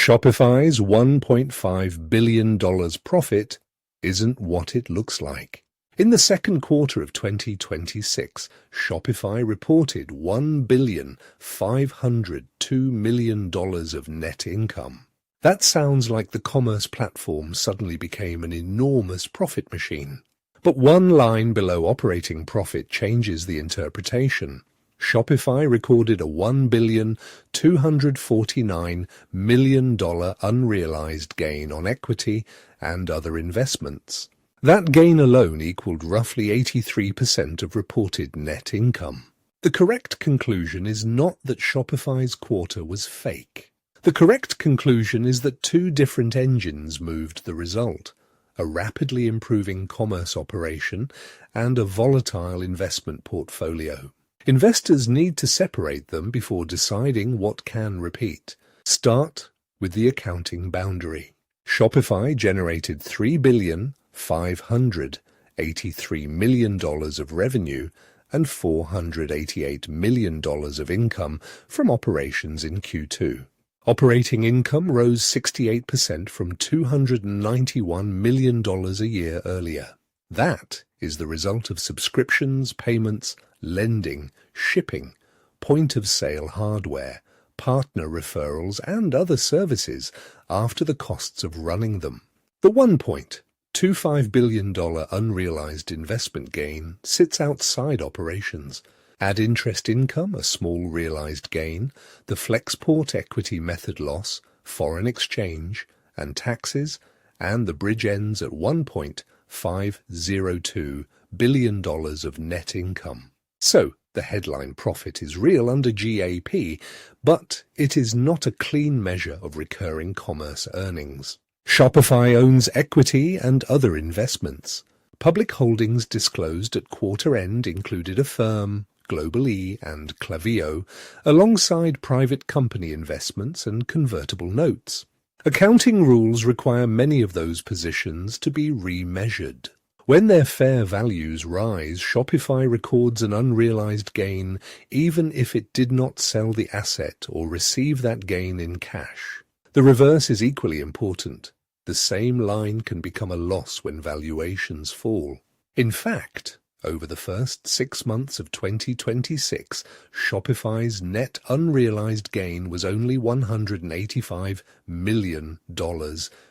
Shopify's $1.5 billion profit isn't what it looks like. In the second quarter of 2026, Shopify reported $1,502 million of net income. That sounds like the commerce platform suddenly became an enormous profit machine. But one line below operating profit changes the interpretation. Shopify recorded a $1,249 million unrealized gain on equity and other investments. That gain alone equaled roughly 83% of reported net income. The correct conclusion is not that Shopify's quarter was fake. The correct conclusion is that two different engines moved the result: a rapidly improving commerce operation and a volatile investment portfolio. Investors need to separate them before deciding what can repeat. Start with the accounting boundary. Shopify generated $3,583 million of revenue and $488 million of income from operations in Q2. Operating income rose 68% from $291 million a year earlier. That is the result of subscriptions, payments, lending, shipping, point-of-sale hardware, partner referrals, and other services after the costs of running them. The $1.25 billion unrealized investment gain sits outside operations. Add interest income, a small realized gain, the Flexport equity method loss, foreign exchange, and taxes, and the bridge ends at $1.502 billion of net income. So, the headline profit is real under GAAP, but it is not a clean measure of recurring commerce earnings. Shopify owns equity and other investments. Public holdings disclosed at quarter end included Affirm, Global E, and Klaviyo, alongside private company investments and convertible notes. Accounting rules require many of those positions to be remeasured. When their fair values rise, Shopify records an unrealized gain even if it did not sell the asset or receive that gain in cash. The reverse is equally important. The same line can become a loss when valuations fall. In fact, over the first 6 months of 2026, Shopify's net unrealized gain was only $185 million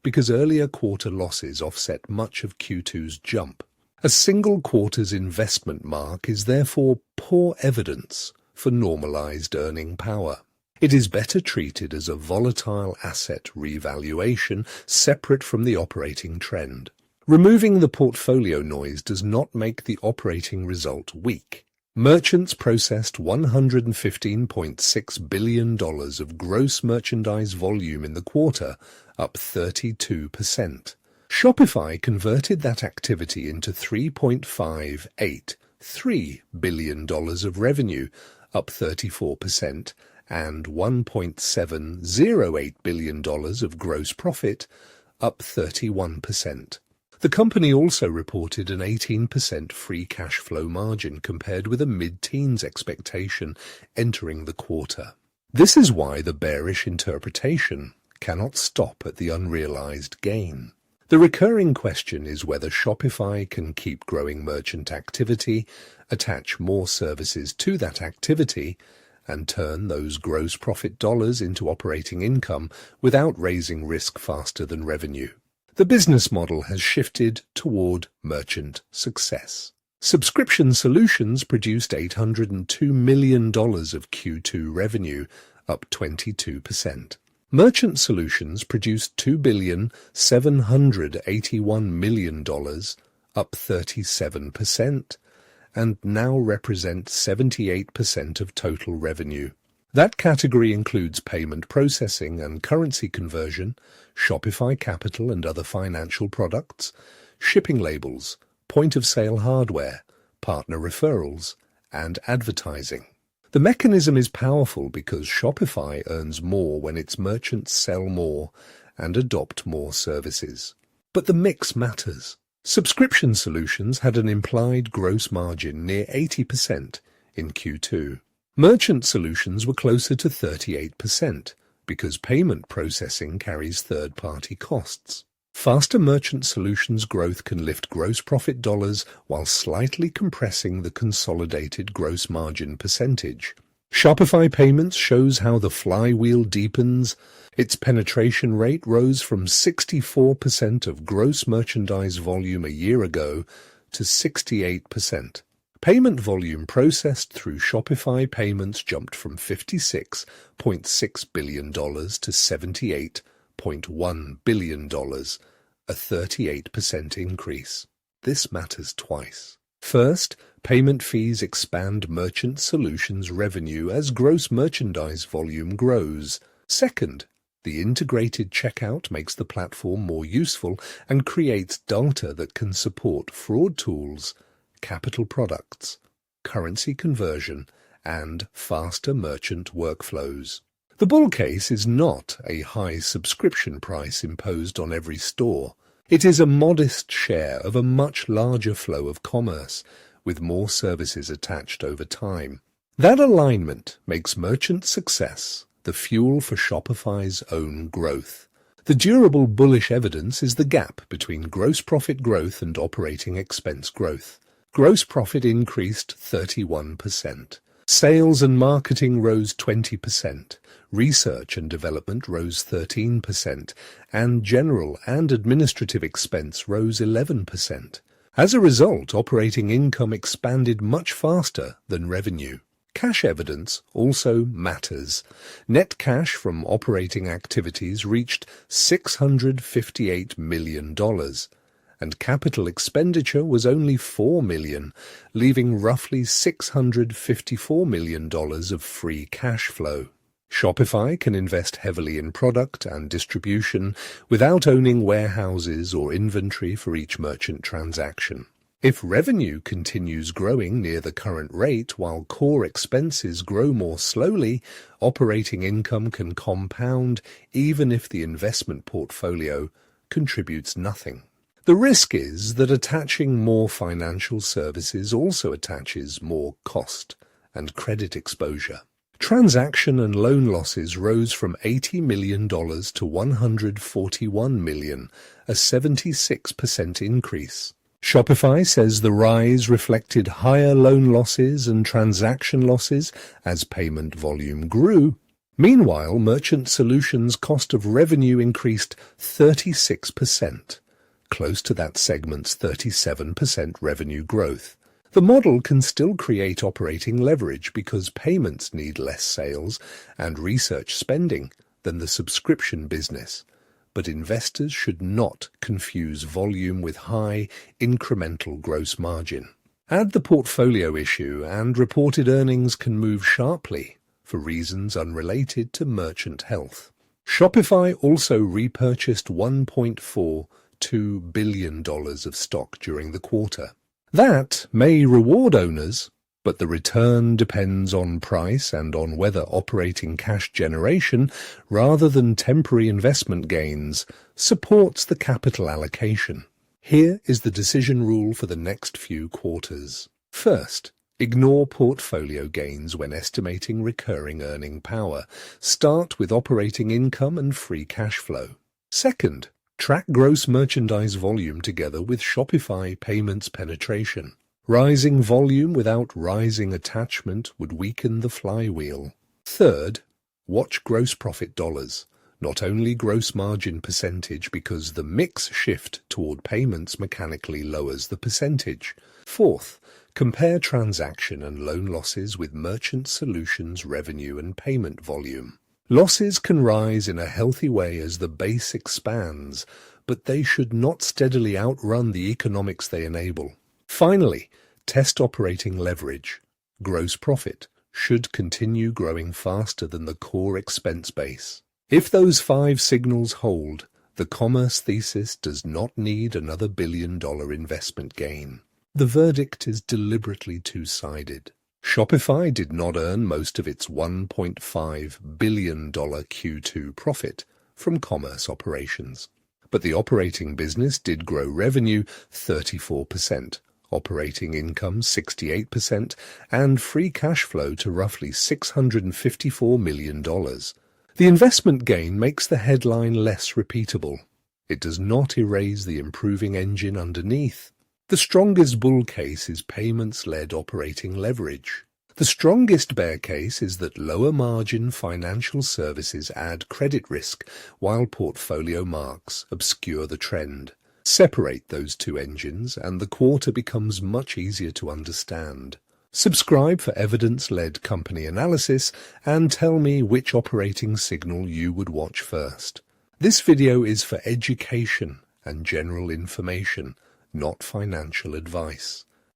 because earlier quarter losses offset much of Q2's jump. A single quarter's investment mark is therefore poor evidence for normalized earning power. It is better treated as a volatile asset revaluation separate from the operating trend. Removing the portfolio noise does not make the operating result weak. Merchants processed $115.6 billion of gross merchandise volume in the quarter, up 32%. Shopify converted that activity into $3.583 billion of revenue, up 34%, and $1.708 billion of gross profit, up 31%. The company also reported an 18% free cash flow margin compared with a mid-teens expectation entering the quarter. This is why the bearish interpretation cannot stop at the unrealized gain. The recurring question is whether Shopify can keep growing merchant activity, attach more services to that activity, and turn those gross profit dollars into operating income without raising risk faster than revenue. The business model has shifted toward merchant success. Subscription solutions produced $802 million of Q2 revenue, up 22%. Merchant solutions produced $2,781 million, up 37%, and now represent 78% of total revenue. That category includes payment processing and currency conversion, Shopify Capital and other financial products, shipping labels, point-of-sale hardware, partner referrals, and advertising. The mechanism is powerful because Shopify earns more when its merchants sell more and adopt more services. But the mix matters. Subscription solutions had an implied gross margin near 80% in Q2. Merchant solutions were closer to 38%, because payment processing carries third-party costs. Faster merchant solutions growth can lift gross profit dollars while slightly compressing the consolidated gross margin percentage. Shopify Payments shows how the flywheel deepens. Its penetration rate rose from 64% of gross merchandise volume a year ago to 68%. Payment volume processed through Shopify Payments jumped from $56.6 billion to $78.1 billion, a 38% increase. This matters twice. First, payment fees expand merchant solutions revenue as gross merchandise volume grows. Second, the integrated checkout makes the platform more useful and creates data that can support fraud tools, capital products, currency conversion, and faster merchant workflows. The bull case is not a high subscription price imposed on every store. It is a modest share of a much larger flow of commerce, with more services attached over time. That alignment makes merchant success the fuel for Shopify's own growth. The durable bullish evidence is the gap between gross profit growth and operating expense growth. Gross profit increased 31%. Sales and marketing rose 20%. Research and development rose 13%, and general and administrative expense rose 11%. As a result, operating income expanded much faster than revenue. Cash evidence also matters. Net cash from operating activities reached $658 million, and capital expenditure was only $4 million, leaving roughly $654 million of free cash flow. Shopify can invest heavily in product and distribution without owning warehouses or inventory for each merchant transaction. If revenue continues growing near the current rate while core expenses grow more slowly, operating income can compound even if the investment portfolio contributes nothing. The risk is that attaching more financial services also attaches more cost and credit exposure. Transaction and loan losses rose from $80 million to $141 million, a 76% increase. Shopify says the rise reflected higher loan losses and transaction losses as payment volume grew. Meanwhile, Merchant Solutions' cost of revenue increased 36%, close to that segment's 37% revenue growth. The model can still create operating leverage because payments need less sales and research spending than the subscription business. But investors should not confuse volume with high incremental gross margin. Add the portfolio issue and reported earnings can move sharply for reasons unrelated to merchant health. Shopify also repurchased $1.42 billion of stock during the quarter. That may reward owners, but the return depends on price and on whether operating cash generation, rather than temporary investment gains, supports the capital allocation. Here is the decision rule for the next few quarters. First, ignore portfolio gains when estimating recurring earning power. Start with operating income and free cash flow. Second, track gross merchandise volume together with Shopify Payments penetration. Rising volume without rising attachment would weaken the flywheel. Third, watch gross profit dollars, not only gross margin percentage because the mix shift toward payments mechanically lowers the percentage. Fourth, compare transaction and loan losses with Merchant Solutions revenue and payment volume. Losses can rise in a healthy way as the base expands, but they should not steadily outrun the economics they enable. Finally, test operating leverage. Gross profit should continue growing faster than the core expense base. If those 5 signals hold, the commerce thesis does not need another billion-dollar investment gain. The verdict is deliberately two-sided. Shopify did not earn most of its $1.5 billion Q2 profit from commerce operations. But the operating business did grow revenue 34%, operating income 68%, and free cash flow to roughly $654 million. The investment gain makes the headline less repeatable. It does not erase the improving engine underneath. The strongest bull case is payments-led operating leverage. The strongest bear case is that lower margin financial services add credit risk while portfolio marks obscure the trend. Separate those two engines and the quarter becomes much easier to understand. Subscribe for evidence-led company analysis and tell me which operating signal you would watch first. This video is for education and general information, not financial advice.